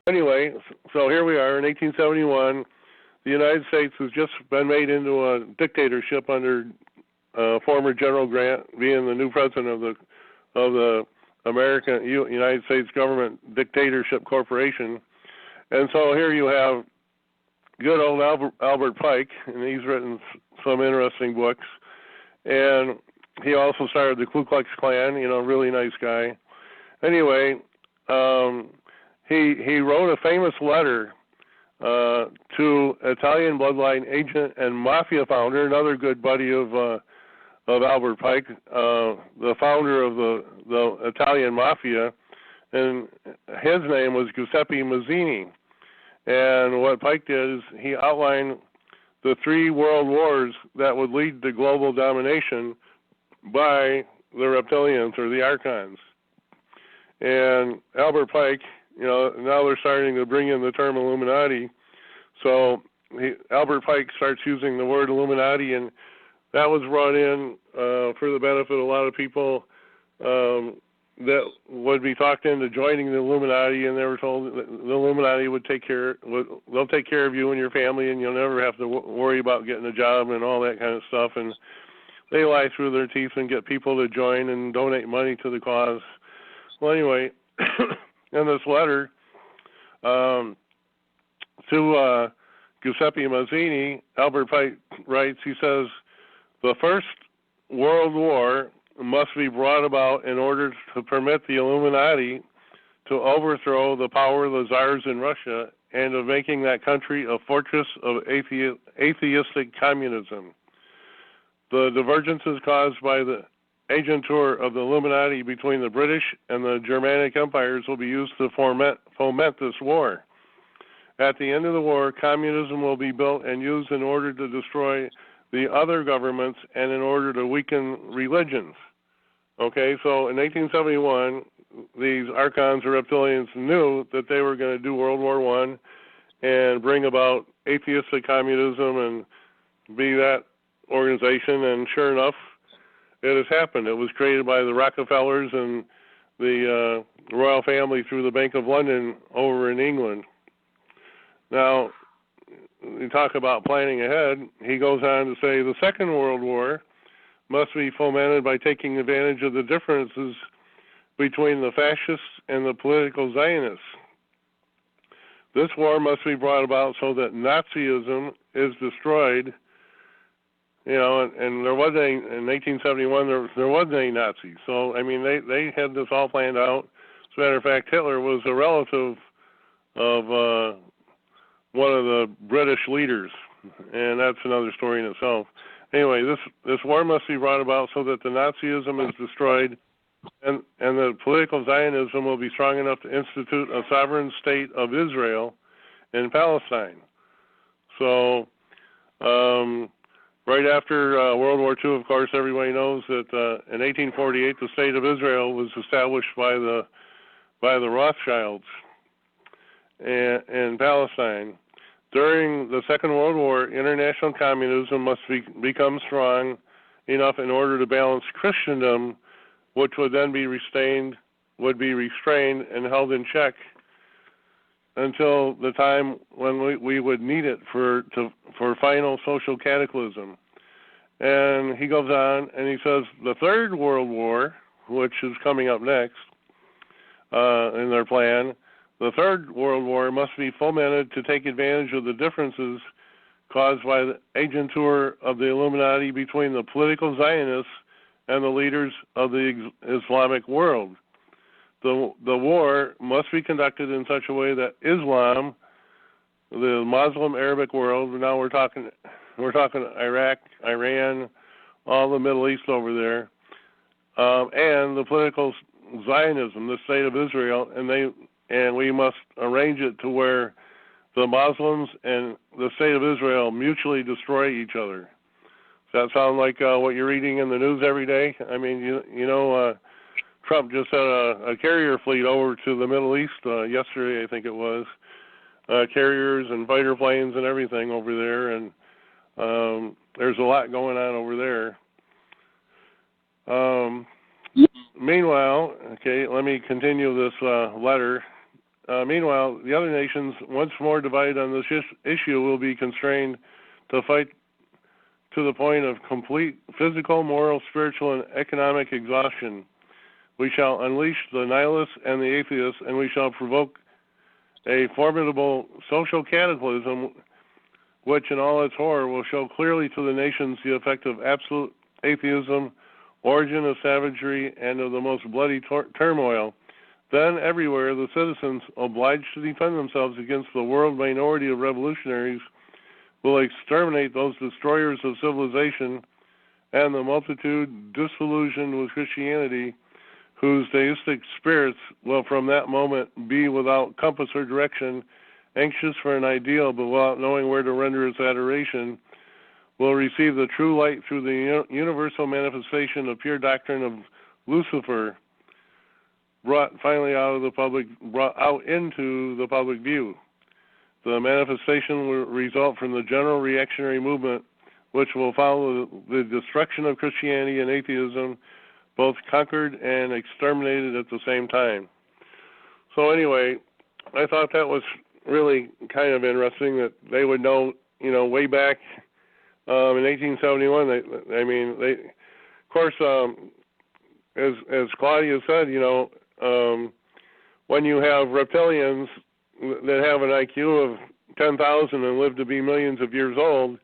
Anyway, so here we are in 1871. The United States has just been made into a dictatorship under former General Grant being the new president of the American United States Government Dictatorship Corporation. And so here you have good old Albert Pike, and he's written some interesting books. And he also started the Ku Klux Klan, really nice guy. Anyway, he wrote a famous letter to Italian bloodline agent and mafia founder, another good buddy of Albert Pike, the founder of the Italian mafia, and his name was Giuseppe Mazzini. And what Pike did is he outlined the 3 world wars that would lead to global domination by the reptilians or the archons. And Albert Pike, now they're starting to bring in the term Illuminati. So Albert Pike starts using the word Illuminati, and that was brought in for the benefit of a lot of people that would be talked into joining the Illuminati, and they were told that the Illuminati would they'll take care of you and your family, and you'll never have to worry about getting a job and all that kind of stuff. And they lie through their teeth and get people to join and donate money to the cause. Well, anyway, in this letter to Giuseppe Mazzini, Albert Pike writes, he says, the First World War must be brought about in order to permit the Illuminati to overthrow the power of the czars in Russia and of making that country a fortress of atheistic communism. The divergences caused by the agentur of the Illuminati between the British and the Germanic empires will be used to foment this war. At the end of the war, communism will be built and used in order to destroy the other governments and in order to weaken religions. Okay, so in 1871, these archons or reptilians knew that they were going to do World War I and bring about atheistic communism and be that organization, and sure enough, it has happened. It was created by the Rockefellers and the royal family through the Bank of London over in England. Now, you talk about planning ahead. He goes on to say the Second World War must be fomented by taking advantage of the differences between the fascists and the political Zionists. This war must be brought about so that Nazism is destroyed. And there wasn't any, in 1871, there wasn't any Nazis. So, I mean, they had this all planned out. As a matter of fact, Hitler was a relative of one of the British leaders, and that's another story in itself. Anyway, this war must be brought about so that the Nazism is destroyed and the political Zionism will be strong enough to institute a sovereign state of Israel in Palestine. So, right after World War II, of course, everybody knows that in 1848 the state of Israel was established by the Rothschilds in Palestine. During the Second World War, international communism must become strong enough in order to balance Christendom, which would then be restrained and held in check until the time when we would need it for final social cataclysm. And he goes on and he says the Third World War, which is coming up next in their plan, the Third World War must be fomented to take advantage of the differences caused by the agentur of the Illuminati between the political Zionists and the leaders of the Islamic world. The war must be conducted in such a way that Islam, the Muslim Arabic world, now we're talking Iraq, Iran, all the Middle East over there, and the political Zionism, the state of Israel, and we must arrange it to where the Muslims and the state of Israel mutually destroy each other. Does that sound like what you're reading in the news every day? I mean, Trump just had a carrier fleet over to the Middle East yesterday, I think it was, carriers and fighter planes and everything over there, and there's a lot going on over there. Meanwhile, okay, let me continue this letter. Meanwhile, the other nations, once more divided on this issue, will be constrained to fight to the point of complete physical, moral, spiritual, and economic exhaustion. We shall unleash the nihilists and the atheists, and we shall provoke a formidable social cataclysm which in all its horror will show clearly to the nations the effect of absolute atheism, origin of savagery, and of the most bloody turmoil. Then everywhere the citizens, obliged to defend themselves against the world minority of revolutionaries, will exterminate those destroyers of civilization and the multitude disillusioned with Christianity, whose deistic spirits will from that moment be without compass or direction, anxious for an ideal but without knowing where to render its adoration, will receive the true light through the universal manifestation of pure doctrine of Lucifer, brought out into the public view. The manifestation will result from the general reactionary movement, which will follow the destruction of Christianity and atheism, both conquered and exterminated at the same time. So anyway, I thought that was really kind of interesting that they would know, way back in 1871. Of course, as Claudia said, when you have reptilians that have an IQ of 10,000 and live to be millions of years old,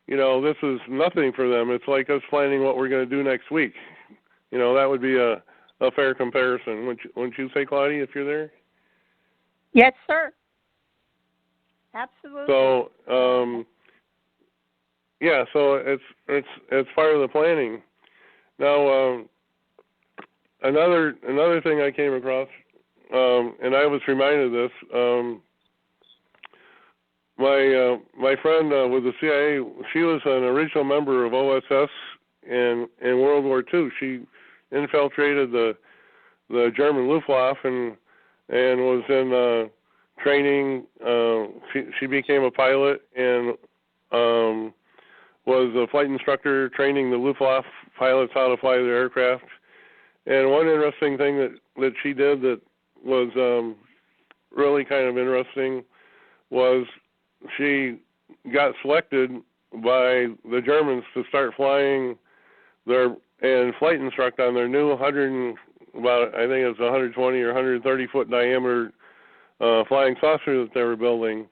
this is nothing for them. It's like us planning what we're going to do next week. That would be a fair comparison. Wouldn't you say, Claudia, if you're there? Yes, sir. Absolutely. So, so it's part of the planning. Now, another thing I came across, and I was reminded of this. My friend with the CIA, she was an original member of OSS in World War II. She infiltrated the German Luftwaffe and was in training. She became a pilot and was a flight instructor training the Luftwaffe pilots how to fly their aircraft. And one interesting thing that she did that was really kind of interesting was she got selected by the Germans to start flying and flight instruct on their new 120 or 130 foot diameter flying saucer that they were building.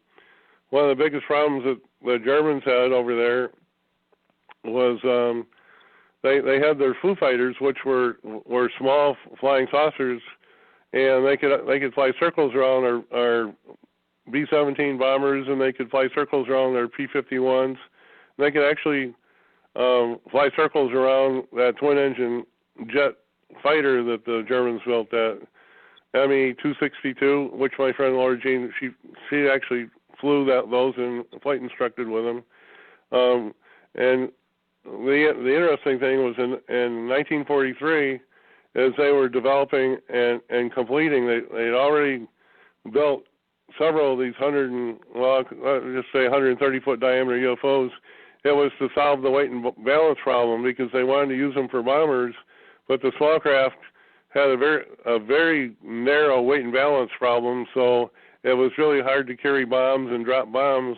One of the biggest problems that the Germans had over there was they had their Foo Fighters, which were small flying saucers, and they could fly circles around our B-17 bombers, and they could fly circls around their P-51s. They could actually fly circles around that twin-engine jet fighter that the Germans built, that Me-262, which my friend Laura Jean, she actually flew those and flight instructed with them. And the interesting thing was in 1943, as they were developing and completing, they'd already built several of these 130-foot diameter UFOs. It was to solve the weight and balance problem because they wanted to use them for bombers, but the small craft had a very narrow weight and balance problem, so it was really hard to carry bombs and drop bombs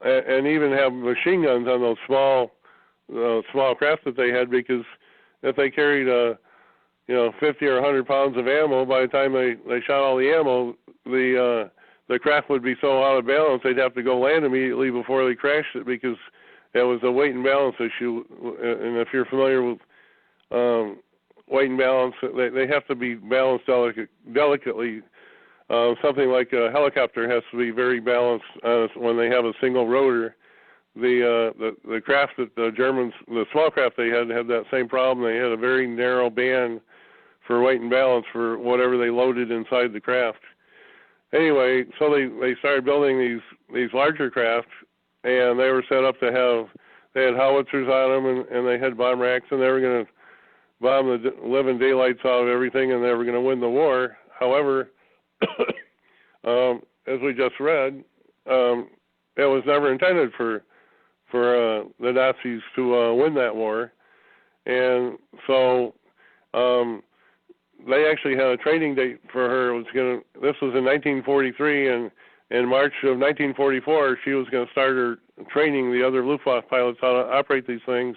and even have machine guns on those small craft that they had, because if they carried 50 or 100 pounds of ammo, by the time they shot all the ammo, the craft would be so out of balance they'd have to go land immediately before they crashed it, because it was a weight and balance issue. And if you're familiar with weight and balance, they have to be balanced delicately. Something like a helicopter has to be very balanced when they have a single rotor. The craft that the Germans, the small craft they had that same problem. They had a very narrow band for weight and balance for whatever they loaded inside the craft. Anyway, so they started building these larger craft, and they were set up to they had howitzers on them, and they had bomb racks, and they were going to bomb the living daylights out of everything, and they were going to win the war. However, as we just read, it was never intended for the Nazis to win that war, and so they actually had a training date for her. This was in 1943, and in March of 1944, she was going to start her training the other Luftwaffe pilots how to operate these things.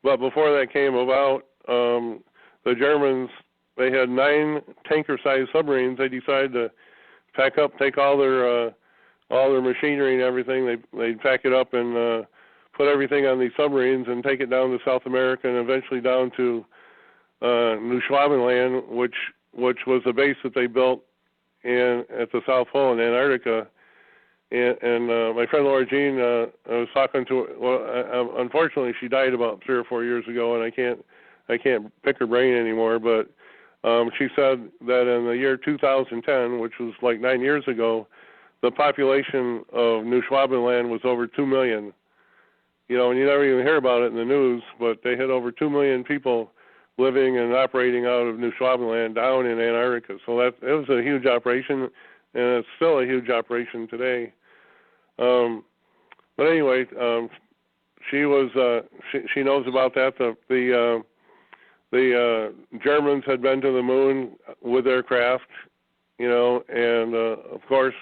But before that came about, the Germans, they had 9 tanker-sized submarines. They decided to pack up, take all their machinery and everything. They'd pack it up and put everything on these submarines and take it down to South America and eventually down to New Schwabenland, which was a base that they built at the South Pole in Antarctica. And my friend Laura Jean, I was talking to her. Well, unfortunately, she died about 3 or 4 years ago, and I can't pick her brain anymore. But she said that in the year 2010, which was like 9 years ago, the population of New Schwabenland was over 2 million. You know, and you never even hear about it in the news, but they had over 2 million people living and operating out of New Schwabenland down in Antarctica. So it was a huge operation, and it's still a huge operation today. But anyway, she knows about that. The Germans had been to the moon with their craft, you know, and of course,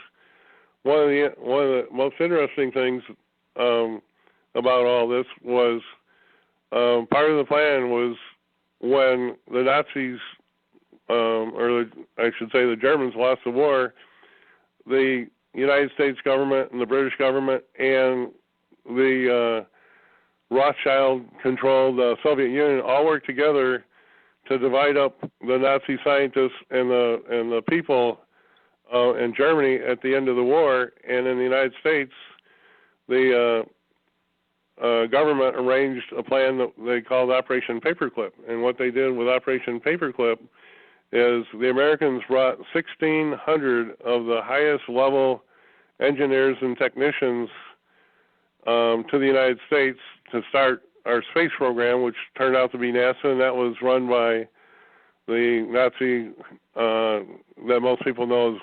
one of the most interesting things about all this was part of the plan was when the Nazis, I should say the Germans, lost the war, the United States government and the British government and the Rothschild-controlled Soviet Union all worked together to divide up the Nazi scientists and the people in Germany at the end of the war. And in the United States, the government arranged a plan that they called Operation Paperclip. And what they did with Operation Paperclip is the Americans brought 1,600 of the highest level engineers and technicians to the United States to start our space program, which turned out to be NASA, and that was run by the Nazi that most people know as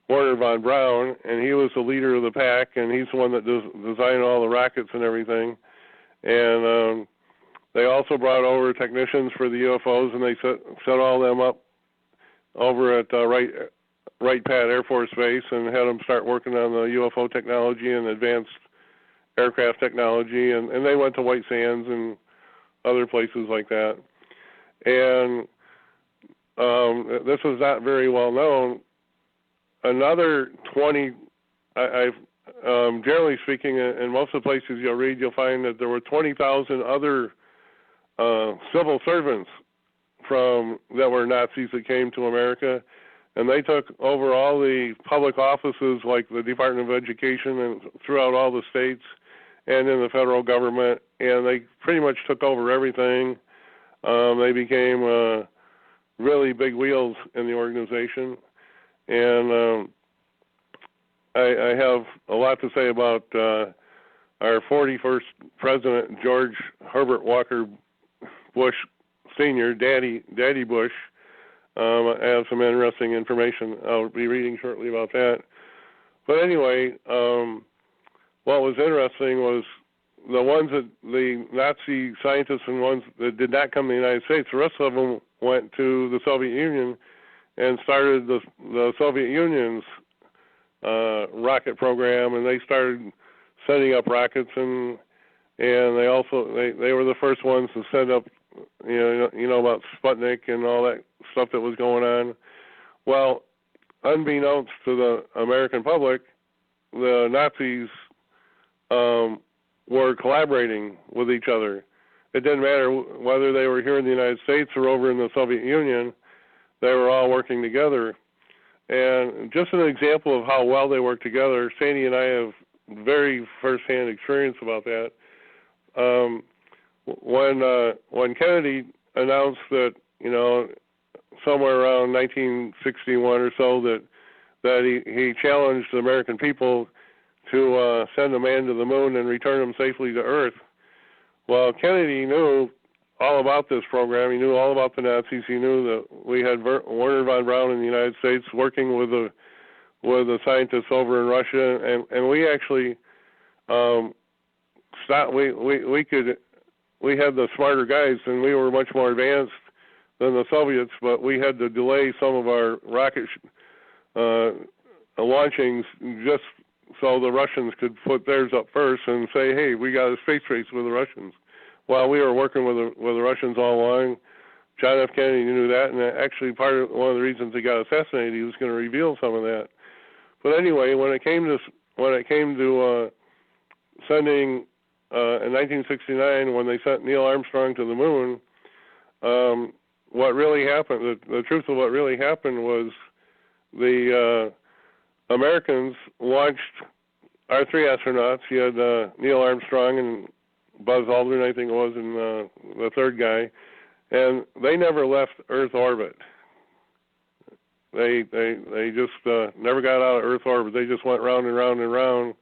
Wernher von Braun, and he was the leader of the pack, and he's the one that designed all the rockets and everything. And they also brought over technicians for the UFOs, and they set all them up over at Wright Pat Air Force Base and had them start working on the UFO technology and advanced aircraft technology, and they went to White Sands and other places like that. And this was not very well known. Another 20, generally speaking, in most of the places you'll read, you'll find that there were 20,000 other civil servants that were Nazis that came to America, and they took over all the public offices like the Department of Education and throughout all the states and in the federal government, and they pretty much took over everything. They became really big wheels in the organization. And I have a lot to say about our 41st president, George Herbert Walker Bush Sr., Daddy Bush. I have some interesting information I'll be reading shortly about that. But anyway, what was interesting was the ones that the Nazi scientists and ones that did not come to the United States, the rest of them went to the Soviet Union and started the Soviet Union's rocket program, and they started setting up rockets, and they were the first ones to set up, you know about Sputnik and all that stuff that was going on. Well, unbeknownst to the American public, the Nazis were collaborating with each other. It didn't matter whether they were here in the United States or over in the Soviet Union. They were all working together. And just an example of how well they work together, Sandy and I have very first-hand experience about that. When Kennedy announced that, you know, somewhere around 1961 or so, that he challenged the American people to send a man to the moon and return him safely to Earth. Well, Kennedy knew all about this program. He knew all about the Nazis. He knew that we had Wernher von Braun in the United States working with the scientists over in Russia, and we actually stopped. We had the smarter guys, and we were much more advanced than the Soviets, but we had to delay some of our rocket launchings just so the Russians could put theirs up first and say, hey, we got a space race with the Russians. While we were working with the Russians all along, John F. Kennedy knew that, and actually one of the reasons he got assassinated, he was going to reveal some of that. But anyway, when it came to sending in 1969, when they sent Neil Armstrong to the moon, what really happened, the truth of what really happened was the Americans launched our three astronauts. You had Neil Armstrong and Buzz Aldrin, I think it was, and the third guy, and they never left Earth orbit. They just never got out of Earth orbit. They just went round and round and round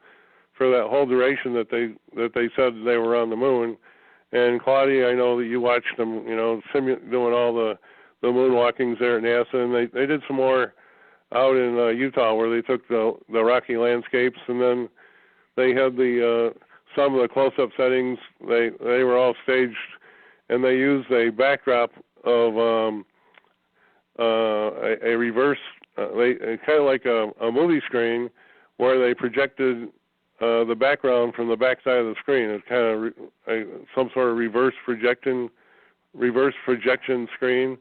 for that whole duration that they said they were on the moon. And Claudia, I know that you watched them, doing all the moonwalkings there at NASA, and they did some more out in Utah where they took the rocky landscapes, and then they had some of the close-up settings. They were all staged, and they used a backdrop of a reverse, kind of like a movie screen, where they projected the background from the backside of the screen. It's kind of some sort of reverse projection screen,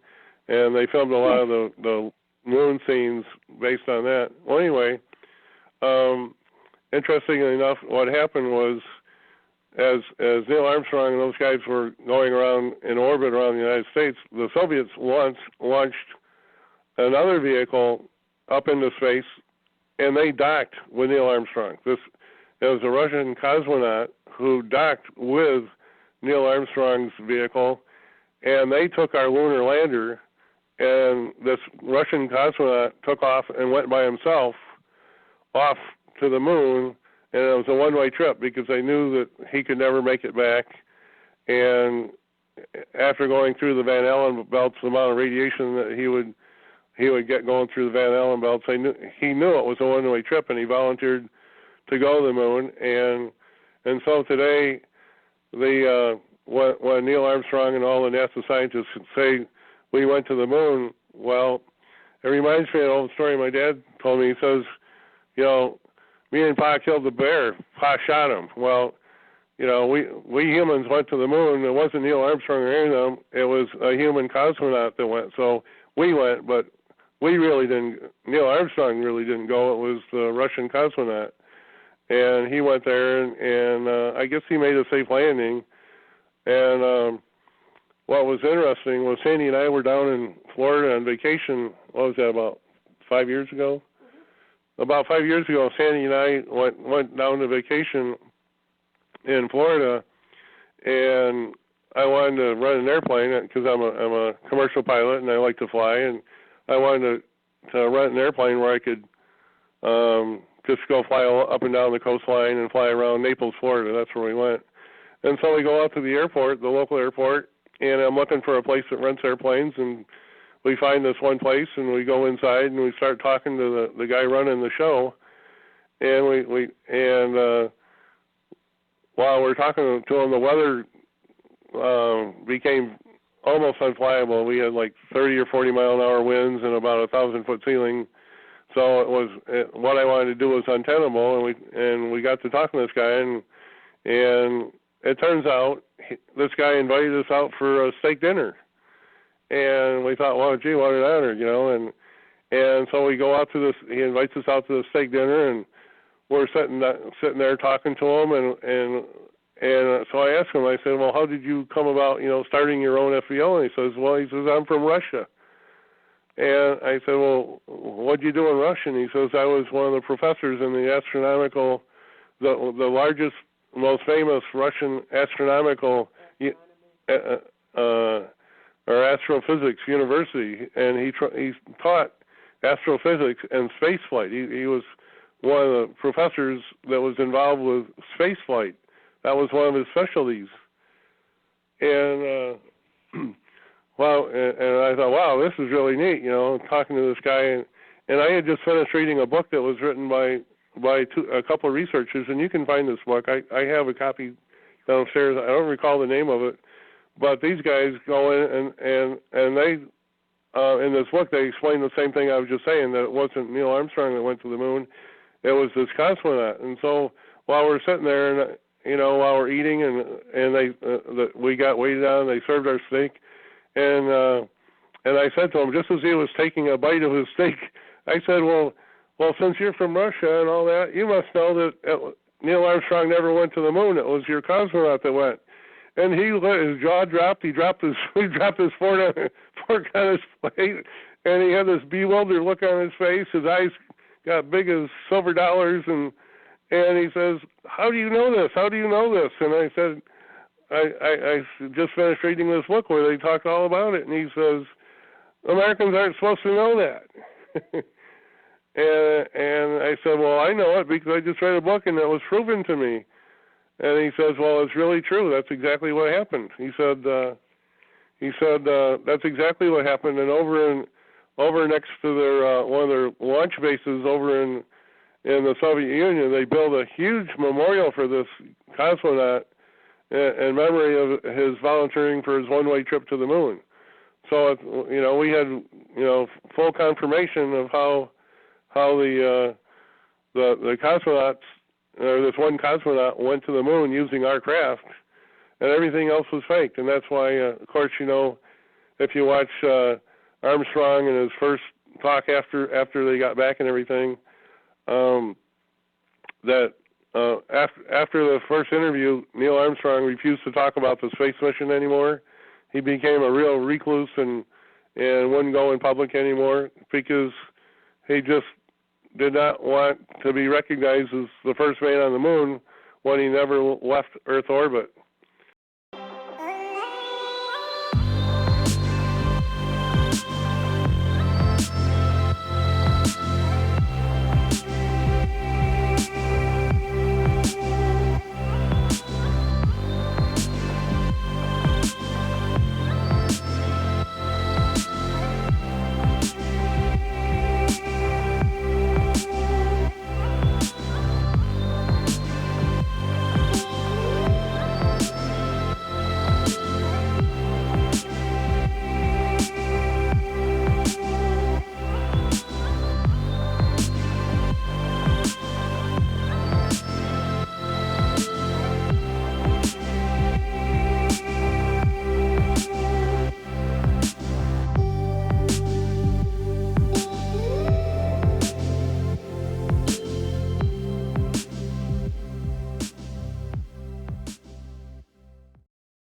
and they filmed a lot of the moon scenes based on that. Well, anyway, interestingly enough, what happened was, as Neil Armstrong and those guys were going around in orbit around the United States, the Soviets launched another vehicle up into space, and they docked with Neil Armstrong. It was a Russian cosmonaut who docked with Neil Armstrong's vehicle, and they took our lunar lander, and this Russian cosmonaut took off and went by himself off to the moon, and it was a one-way trip because they knew that he could never make it back. And after going through the Van Allen belts, the amount of radiation that he would get going through the Van Allen belts, he knew it was a one-way trip, and he volunteered to go to the moon. And so today, when Neil Armstrong and all the NASA scientists say we went to the moon, well, it reminds me of an old story my dad told me. He says, me and Pa killed the bear. Pa shot him. Well, we humans went to the moon. It wasn't Neil Armstrong or any of them. It was a human cosmonaut that went. So we went, but we really didn't. Neil Armstrong really didn't go. It was the Russian cosmonaut. And he went there, and I guess he made a safe landing. And what was interesting was Sandy and I were down in Florida on vacation. What was that, about 5 years ago? About 5 years ago, Sandy and I went down to vacation in Florida, and I wanted to run an airplane because I'm a commercial pilot and I like to fly, and I wanted to rent an airplane where I could just go fly up and down the coastline and fly around Naples, Florida. That's where we went. And so we go out to the airport, the local airport, and I'm looking for a place that rents airplanes, and we find this one place, and we go inside, and we start talking to the guy running the show, and while we're talking to him, the weather became almost unflyable. We had like 30 or 40 mile an hour winds and about 1,000-foot ceiling. So what I wanted to do was untenable, and we got to talking to this guy, and it turns out this guy invited us out for a steak dinner. And we thought, well, gee, what an honor, and so we go out to this. He invites us out to the steak dinner, and we're sitting there talking to him, and so I asked him. I said, well, how did you come about, starting your own FBO? And he says, I'm from Russia. And I said, well, what did you do in Russia? And he says, I was one of the professors in the astronomical, the largest, most famous Russian astronomical or astrophysics university, and he taught astrophysics and space flight. He was one of the professors that was involved with space flight. That was one of his specialties. And and I thought, wow, this is really neat, talking to this guy. And I had just finished reading a book that was written by a couple of researchers, and you can find this book. I have a copy downstairs. I don't recall the name of it. But these guys go in and in this book, they explained the same thing I was just saying, that it wasn't Neil Armstrong that went to the moon. It was this cosmonaut. And so while we're sitting there, and while we're eating, and we got waited on, they served our steak, and I said to him, just as he was taking a bite of his steak, I said, well, since you're from Russia and all that, you must know that Neil Armstrong never went to the moon. It was your cosmonaut that went. And his jaw dropped. He dropped his fork on his plate, and he had this bewildered look on his face. His eyes got big as silver dollars, and he says, "How do you know this? How do you know this?" And I said, I just finished reading this book where they talk all about it. And he says, Americans aren't supposed to know that. And I said, well, I know it because I just read a book and it was proven to me. And he says, well, it's really true. That's exactly what happened. He said, that's exactly what happened. And over next to their one of their launch bases over in the Soviet Union, they built a huge memorial for this cosmonaut in memory of his volunteering for his one-way trip to the moon. So, we had, full confirmation of how the cosmonauts, or this one cosmonaut, went to the moon using our craft, and everything else was faked. And that's why, of course, if you watch Armstrong and his first talk after they got back and everything, after the first interview, Neil Armstrong refused to talk about the space mission anymore. He became a real recluse and wouldn't go in public anymore because he just did not want to be recognized as the first man on the moon when he never left Earth orbit.